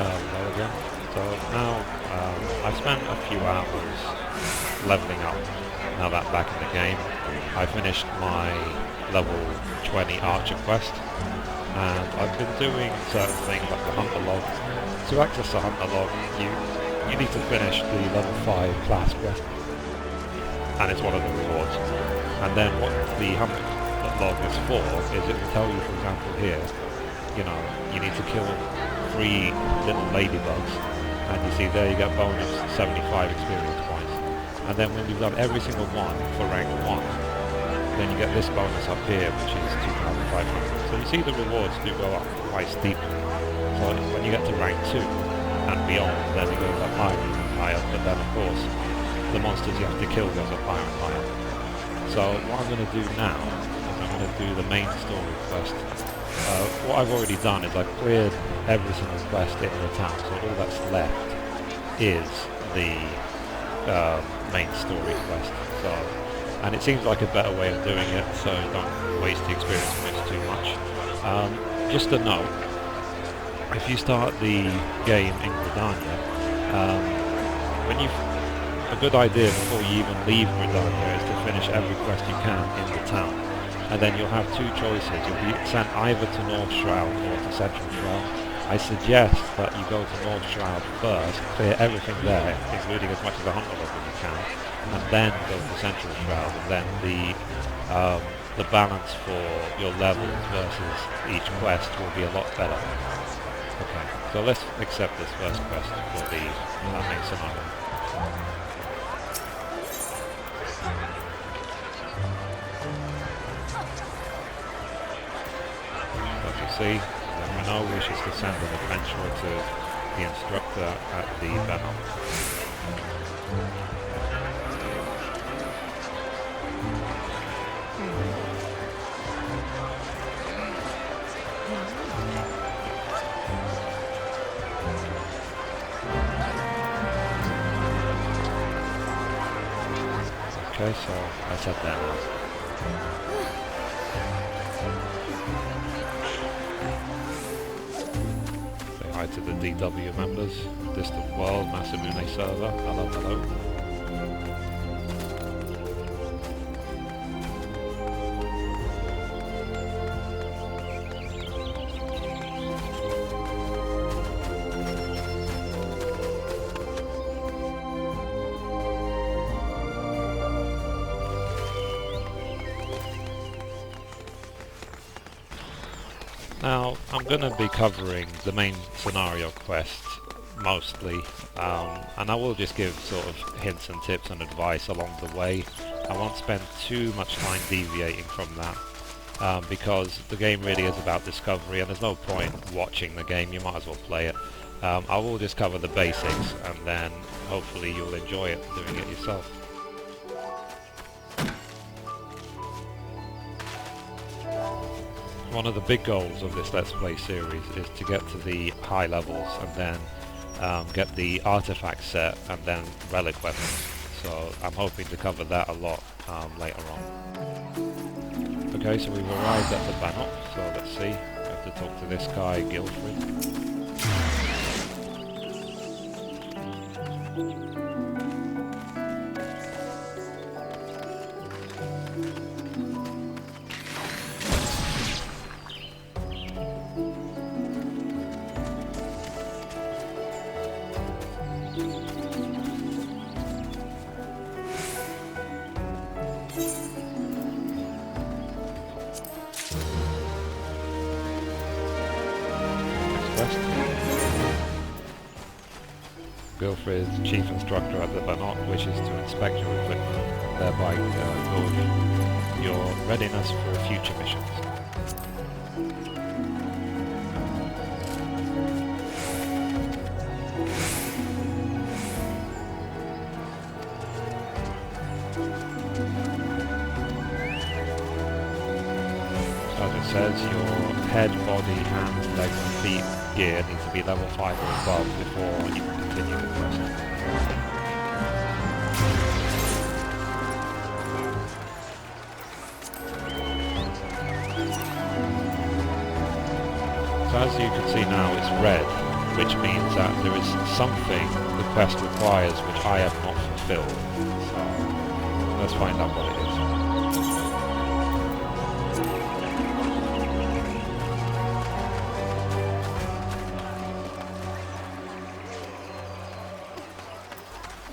Hello again. So now I've spent a few hours leveling up now that back in the game. I finished my level 20 archer quest and I've been doing certain things like the hunter log. To access the hunter log you need to finish the level 5 class quest and it's one of the rewards. And then what the hunter log is for is it will tell you, for example here, you know, you need to kill 3 little ladybugs, and you see there you get bonus 75 experience points. And then when you've done every single one for rank 1, then you get this bonus up here, which is 2,500. So you see the rewards do go up quite steeply. So when you get to rank 2 and beyond, then it goes up higher and higher, but then of course the monsters you have to kill goes up higher and higher. So what I'm going to do now is I'm going to do the main story quest. What I've already done is I've cleared every single quest in the town, so all that's left is the main story quest. So, and it seems like a better way of doing it, so don't waste the experience points too much. Just a note, if you start the game in Gridania, a good idea before you even leave Gridania is to finish every quest you can in the town. And then you'll have 2 choices. You'll be sent either to North Shroud or to Central Shroud. I suggest that you go to North Shroud first, clear everything there, including as much of the hunter log as you can, and then go to Central Shroud, and then the balance for your levels versus each quest will be a lot better. Okay, so let's accept this first quest for the main scenario. See, Renault wishes to send an adventurer to the instructor at the Bannock. Okay, so I said that now. To the DW members, Distant World, Masamune server, hello, hello. Now, I'm going to be covering the main scenario quest mostly, and I will just give sort of hints and tips and advice along the way. I won't spend too much time deviating from that, because the game really is about discovery and there's no point watching the game, you might as well play it. I will just cover the basics and then hopefully you'll enjoy it doing it yourself. One of the big goals of this Let's Play series is to get to the high levels and then get the artifact set and then relic weapons. So I'm hoping to cover that a lot later on. Okay, so we've arrived at the Bannock, so let's see. We have to talk to this guy, Guilfred. Guilfred, Chief Instructor at the Bannock, wishes to inspect your equipment, thereby gauge your readiness for future missions. So as it says, your head, body, hands, legs and feet gear needs to be level 5 or above before you can continue the quest. So as you can see now, it's red. which means that there is something the quest requires which I have not fulfilled. So let's find out what it is.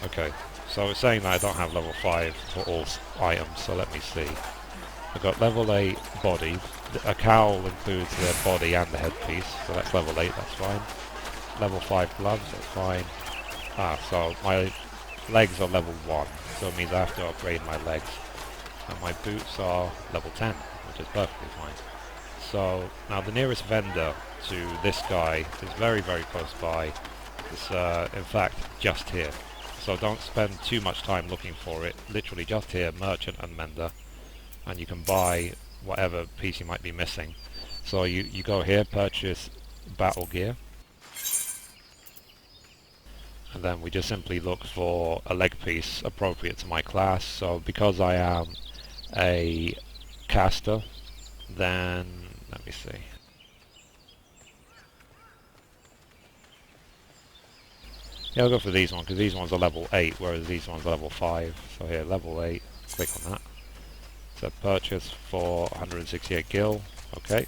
Okay, so it's saying that I don't have level 5 for all items, so let me see. I've got level 8 body. A cowl includes the body and the headpiece, so that's level 8, that's fine. Level 5 gloves, that's fine. So my legs are level 1, so it means I have to upgrade my legs. And my boots are level 10, which is perfectly fine. So now the nearest vendor to this guy is very, very close by. It's in fact just here. So don't spend too much time looking for it. Literally just here, merchant and mender. And you can buy whatever piece you might be missing. So you go here, purchase battle gear. And then we just simply look for a leg piece appropriate to my class. So because I am a caster, then let me see. Yeah, I'll go for these ones because these ones are level 8, whereas these ones are level 5. So here, level 8, click on that. So purchase for 168 gil, okay.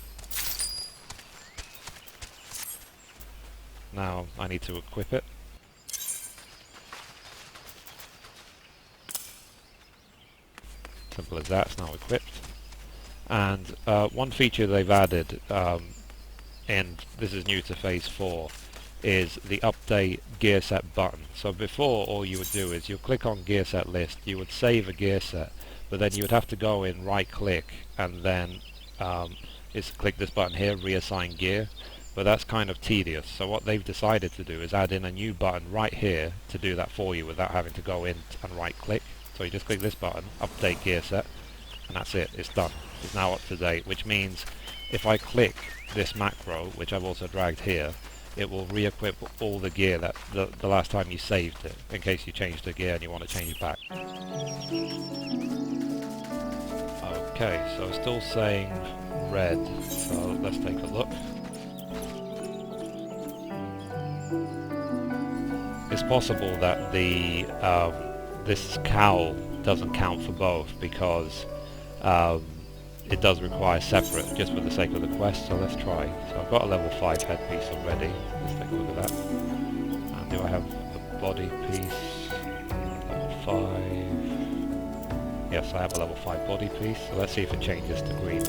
Now I need to equip it. Simple as that, it's now equipped. And one feature they've added, and this is new to Phase 4, is the update gear set button. So before, all you would do is you'll click on gear set list, you would save a gear set, but then you would have to go in, right click, and then click this button here, reassign gear. But that's kind of tedious, so what they've decided to do is add in a new button right here to do that for you without having to go in and right click. So you just click this button, update gear set, and that's it, it's done. It's now up to date, which means if I click this macro, which I've also dragged here, it will re-equip all the gear that the last time you saved it, in case you changed the gear and you want to change it back. Okay, so it's still saying red, so let's take a look. It's possible that the this cowl doesn't count for both because it does require separate just for the sake of the quest, so let's try. So I've got a level 5 headpiece already. Let's take a look at that. And do I have a body piece? Level 5. Yes, I have a level 5 body piece. So let's see if it changes to green.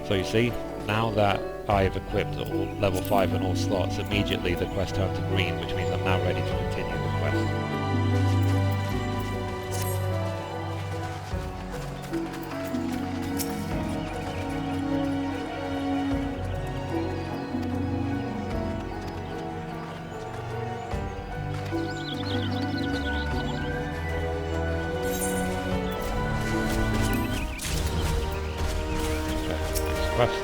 So you see, now that I've equipped all level 5 in all slots, immediately the quest turned to green, which means I'm now ready to continue the quest. Quest.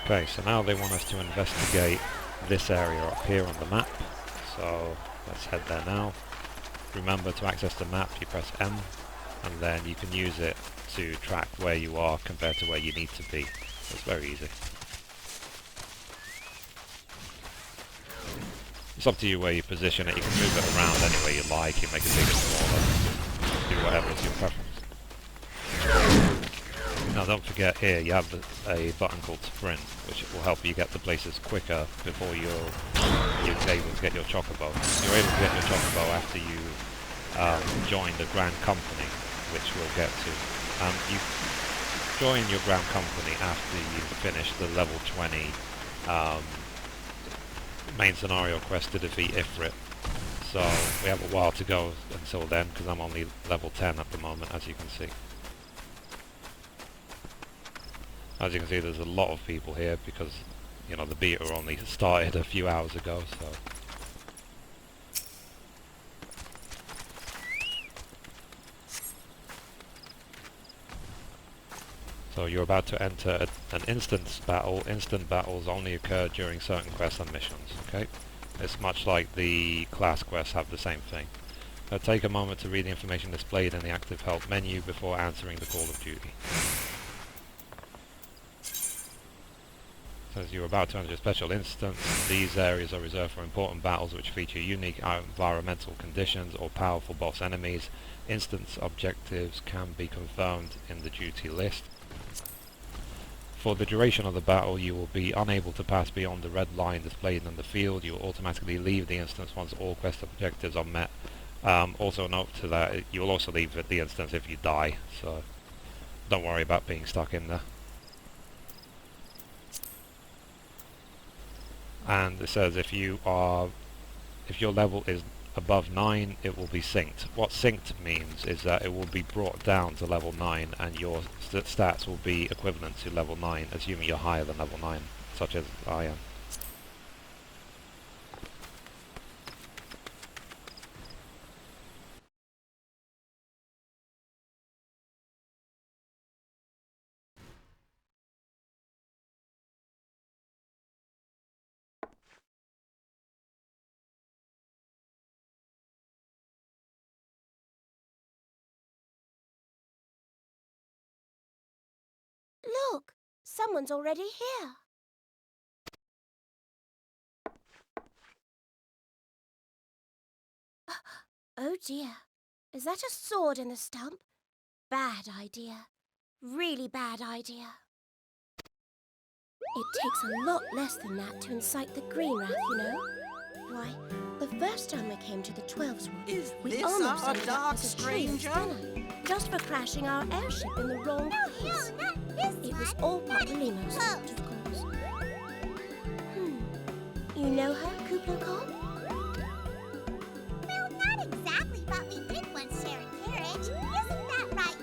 Okay, so now they want us to investigate this area up here on the map. So let's head there now. Remember, to access the map you press M, and then you can use it to track where you are compared to where you need to be. It's very easy. It's up to you where you position it. You can move it around any way you like. You make it bigger, smaller, do whatever is your preference. Now don't forget here you have a button called sprint, which will help you get to places quicker before you're able to get your chocobo. You're able to get your chocobo after you join the Grand Company, which we'll get to. You join your Grand Company after you've finished the level 20 main scenario quest to defeat Ifrit. So we have a while to go until then, because I'm only level 10 at the moment, as you can see. As you can see, there's a lot of people here because, you know, the beta only started a few hours ago, so... So you're about to enter an instance battle. Instant battles only occur during certain quests and missions, okay? It's much like the class quests have the same thing. Take a moment to read the information displayed in the active help menu before answering the call of duty. Says you're about to enter a special instance. These areas are reserved for important battles which feature unique environmental conditions or powerful boss enemies. Instance objectives can be confirmed in the duty list. For the duration of the battle, you will be unable to pass beyond the red line displayed in the field. You will automatically leave the instance once all quest objectives are met. Also note to that, you will also leave the instance if you die, so don't worry about being stuck in there. And it says if your level is above 9, it will be synced. What synced means is that it will be brought down to level 9 and your stats will be equivalent to level 9, assuming you're higher than level 9, such as I am. Look, someone's already here. Oh dear, is that a sword in the stump? Bad idea. Really bad idea. It takes a lot less than that to incite the green wrath, you know. Why, the first time we came to the 12's Wood, we almost ended up with a stranger just for crashing our airship in the wrong place. It was all part Limo's fault, of course. You know her, Kuplo? Well, not exactly, but we did once share a carriage. Isn't that right?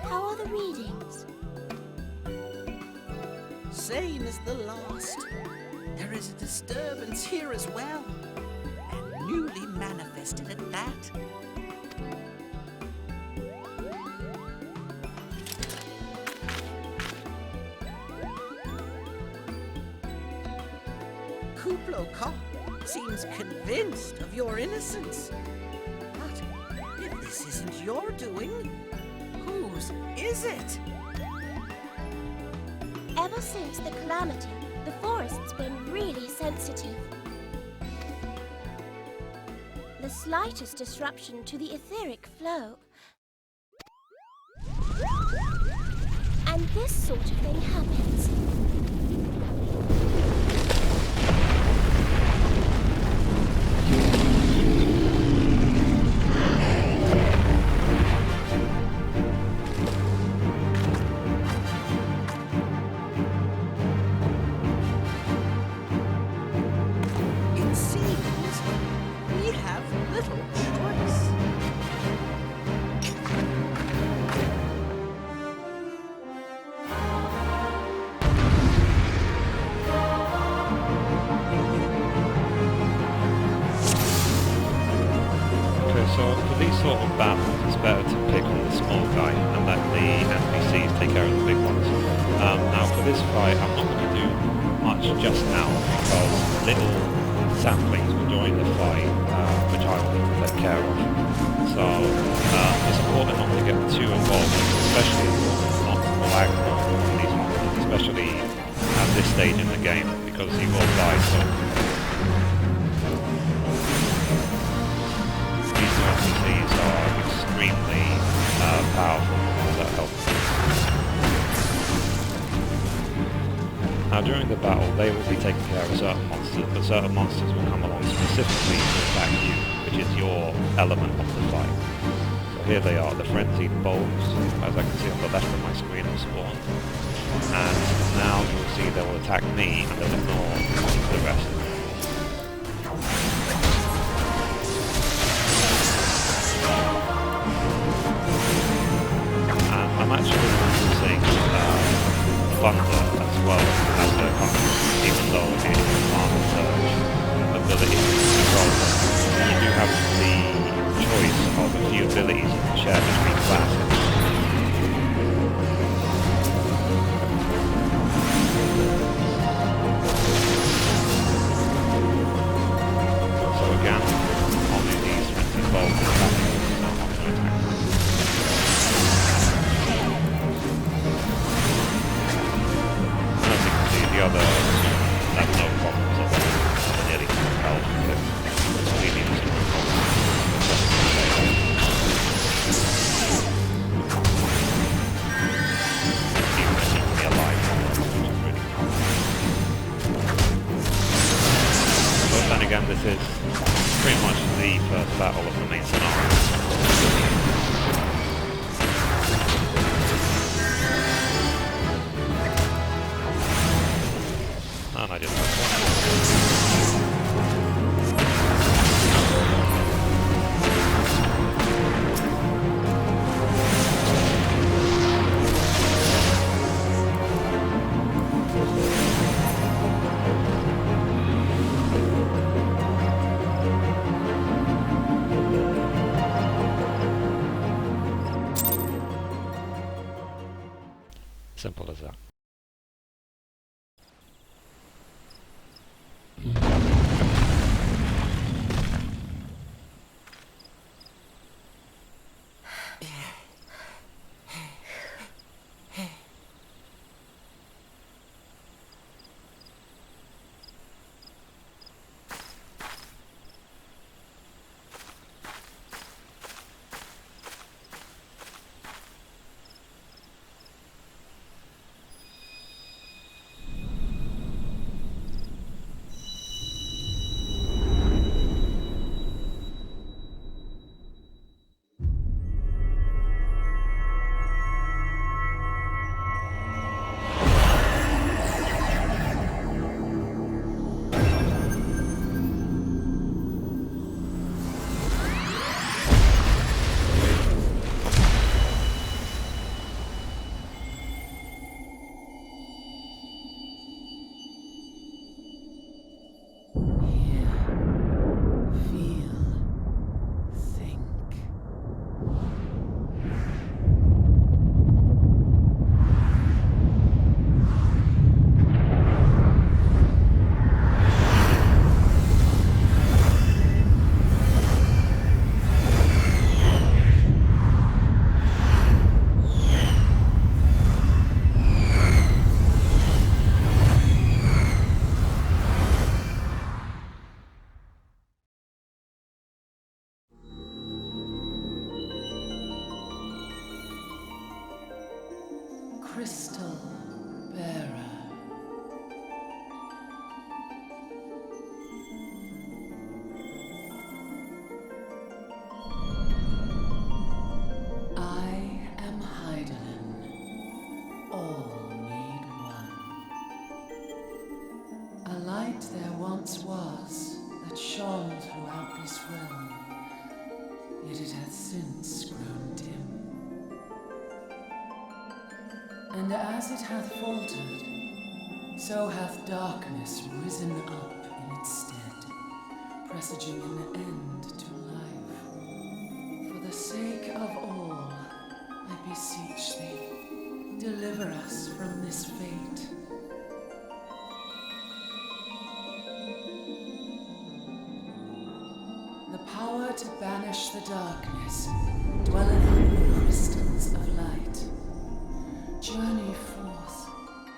How are the readings? Same as the last. There is a disturbance here as well, and newly manifested at that. Kuplo seems convinced of your innocence. But if this isn't your doing, whose is it? Ever since the calamity, the forest's been really sensitive. The slightest disruption to the etheric flow, and this sort of thing happens. So for these sort of battles, it's better to pick on the small guy and let the NPCs take care of the big ones. Now for this fight, I'm not going to do much just now because little saplings will join the fight, which I will take care of. So it's important not to get too involved, especially not to lag on these monsters, especially at this stage in the powerful, so that helps. Now during the battle, they will be taking care of certain monsters, but certain monsters will come along specifically to attack you, which is your element of the fight. So here they are, the frenzied bulbs, as I can see on the left of my screen, have spawned. And now you'll see they will attack me and they'll ignore the rest. And I'm actually using Thunder as well as the company, even though it is a Command Surge ability to control them. You do have the choice of a few abilities you can share between classes. So again, only these frenzied bulbs are attacking, so I'm not going to attack them. As you can see, the other have no problems at all. They're nearly full health, but completely losing control. Even if you can be alive, which is really cool. But then again, this is pretty much the first battle of the main scenario. And I just have simple as that. Crystal Bearer. I am Heidelin. All need one. A light there once was that shone throughout this realm, yet it hath since grown dim. And as it hath faltered, so hath darkness risen up in its stead, presaging an end to life. For the sake of all, I beseech thee, deliver us from this fate. The power to banish the darkness dwelleth in the crystals of light. Journey forth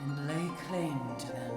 and lay claim to them.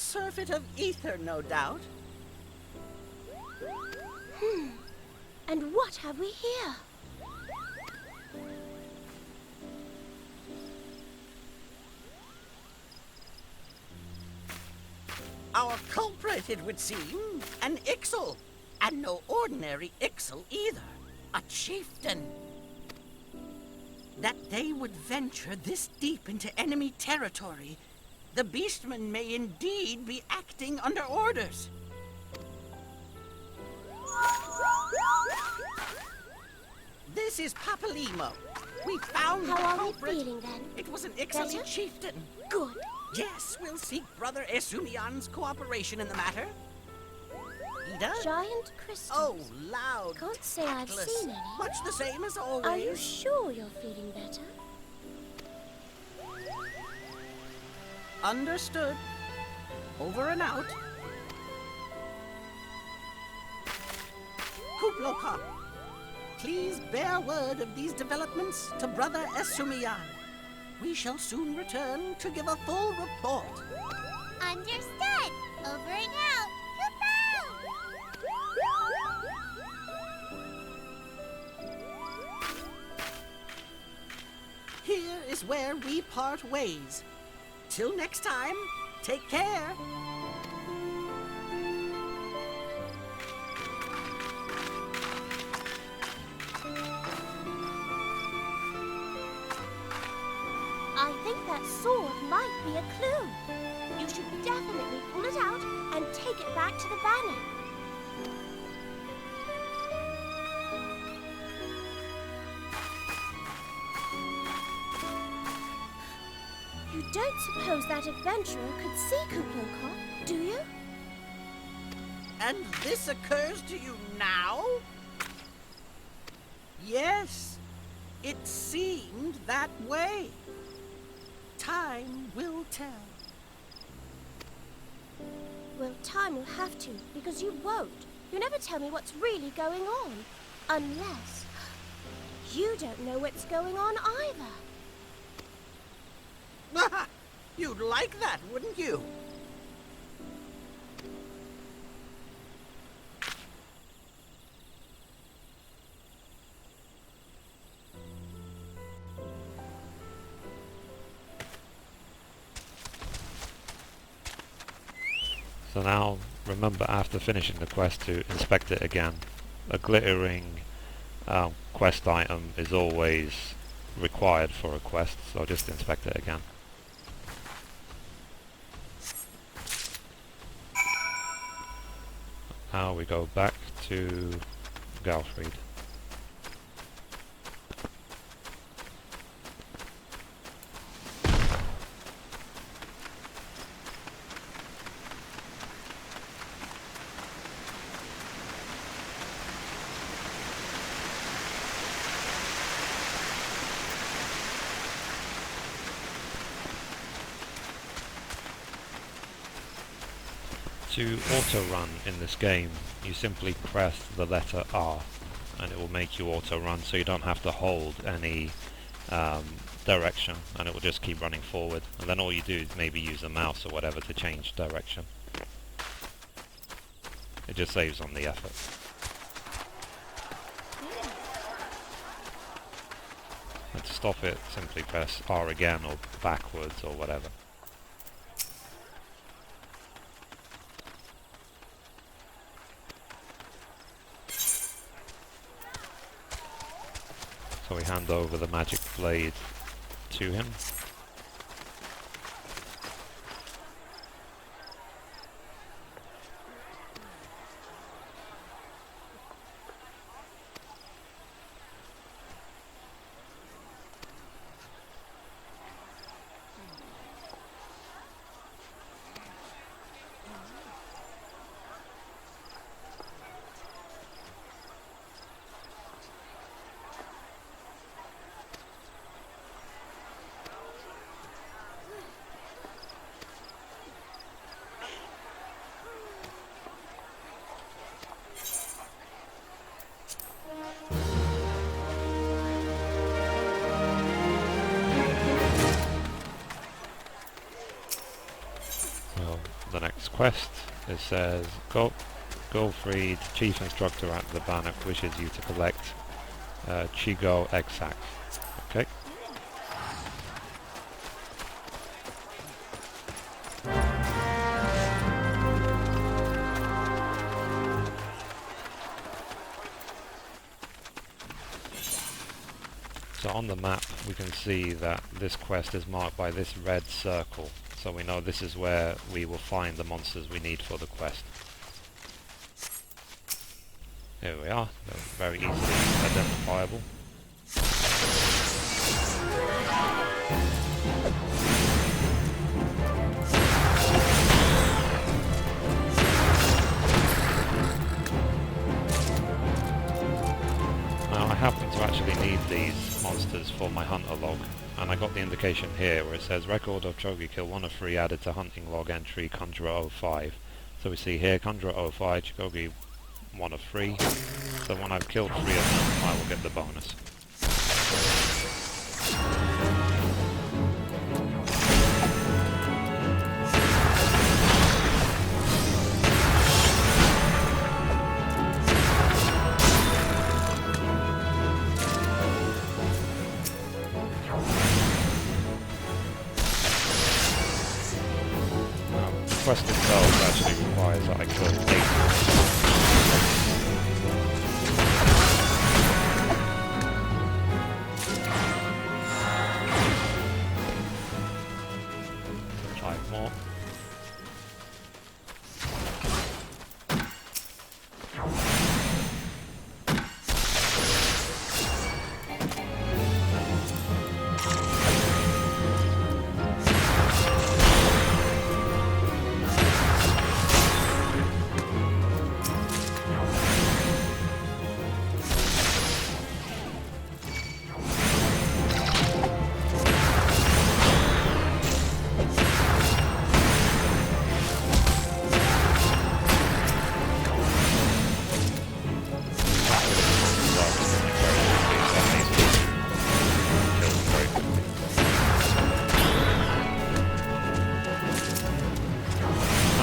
surfeit of ether, no doubt. And what have we here? Our culprit, it would seem, an Ixal. And no ordinary Ixal either. A chieftain. That they would venture this deep into enemy territory, the beastmen may indeed be acting under orders. This is Papalimo. We found the How are we culprit. feeling then? It was an Ixaly Better? chieftain. Good. Yes, we'll seek Brother Esumian's cooperation in the matter. Ida? Giant crystals. Oh, loud. Can't say I've tactless. seen any. Much the same as always. Are you sure you're feeling better? Understood. Over and out. Kublokop, please bear word of these developments to Brother Esumian. We shall soon return to give a full report. Understood. Over and out. Goodbye. Here is where we part ways. Till next time, take care. I think that sword might be a clue. You should definitely pull it out and take it back to the Bannock. You don't suppose that adventurer could see Kublokop, do you? And this occurs to you now? Yes, it seemed that way. Time will tell. Well, time will have to, because you won't. You never tell me what's really going on. Unless you don't know what's going on either. You'd like that, wouldn't you? So now, remember after finishing the quest to inspect it again. A glittering quest item is always required for a quest, so just inspect it again. Now we go back to Galfried. To auto-run in this game, you simply press the letter R and it will make you auto-run, so you don't have to hold any direction, and it will just keep running forward. And then all you do is maybe use a mouse or whatever to change direction. It just saves on the effort. And to stop it, simply press R again or backwards or whatever. So we hand over the magic blade to him. quest. It says, Goldfried, Chief Instructor at the Bannock, wishes you to collect Chigo Exac. Okay. So on the map we can see that this quest is marked by this red circle, so we know this is where we will find the monsters we need for the quest. Here we are, they're very easily identifiable. Now I happen to actually need these monsters for my hunter log, and I got the indication here where it says record of Chogi kill 1 of 3 added to hunting log entry Conjurer 05. So we see here Conjurer 05, Chogi 1 of 3. So when I've killed 3 of them, I will get the bonus. The quest itself actually requires that I kill 8. More.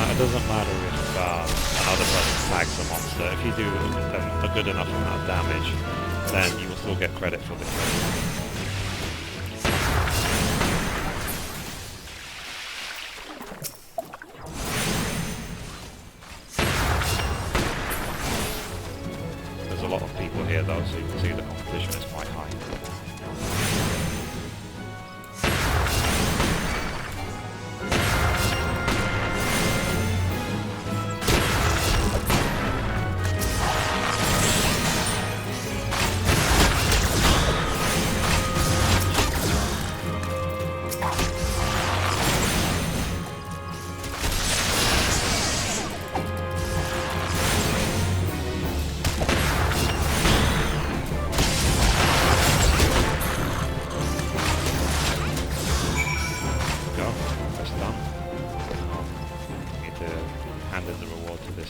It doesn't matter if another person tags a monster. If you do a good enough amount of damage, then you will still get credit for the kill. There's a lot of people here though, so you can see the competition is quite high.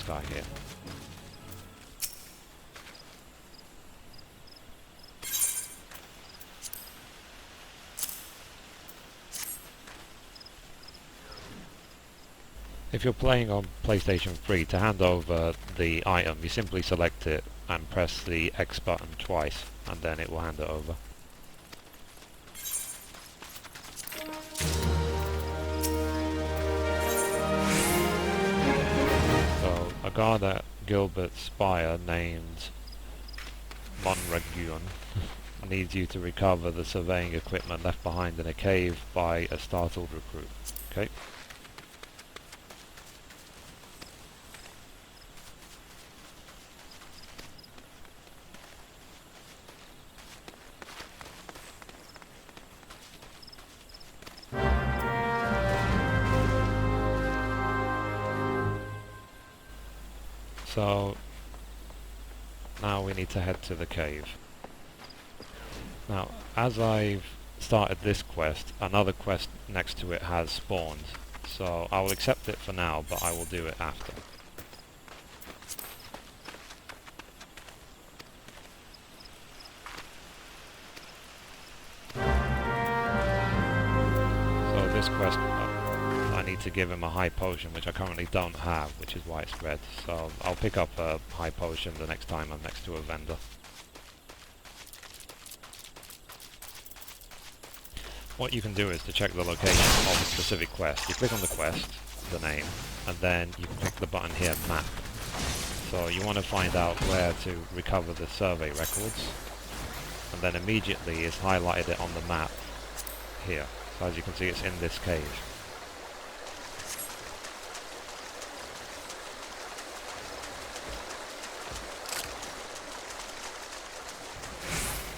Guy here. If you're playing on PlayStation 3, to hand over the item, you simply select it and press the X button twice, and then it will hand it over. A guard at Gilbert's Spire named Monragun needs you to recover the surveying equipment left behind in a cave by a startled recruit. Okay. So now we need to head to the cave. Now, as I've started this quest, another quest next to it has spawned. So I will accept it for now, but I will do it after. So this quest, I need to give him a high potion, which I currently don't have, which is why it's red. So I'll pick up a high potion the next time I'm next to a vendor. What you can do is to check the location of a specific quest. You click on the quest, the name, and then you can click the button here, map. So you want to find out where to recover the survey records, and then immediately it's highlighted it on the map here. So as you can see, it's in this cave.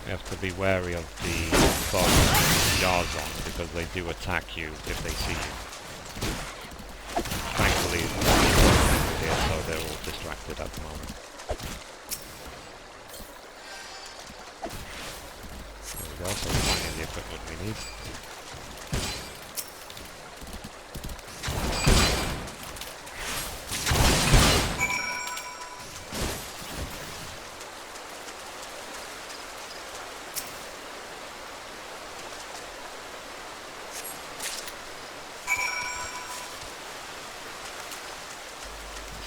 You have to be wary of the Yarzons because they do attack you if they see you. Thankfully, they're here, so they're all distracted at the moment. There we go, so we're finding the equipment we need.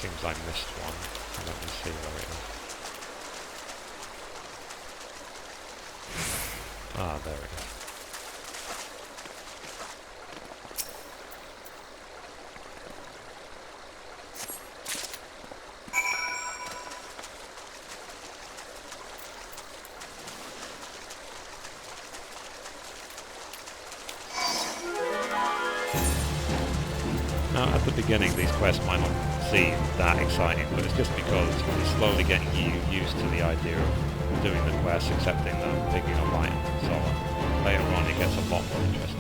Seems I missed one. Let me see where it is. Ah, there it is. Now, at the beginning, these quests might not seem that exciting, but it's just because it's slowly getting you used to the idea of doing the quests, accepting them, picking up items and so on. Later on it gets a lot more interesting.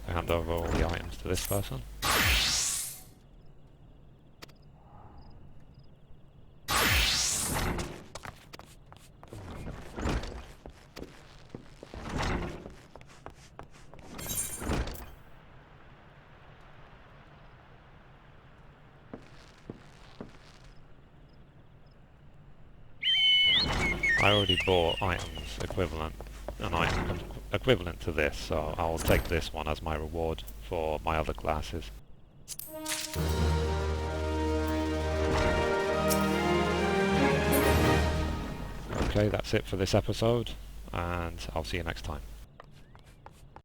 Hand over all the items to this person. I already bought items equivalent, an item equivalent to this, so I'll take this one as my reward for my other classes. Okay, that's it for this episode, and I'll see you next time.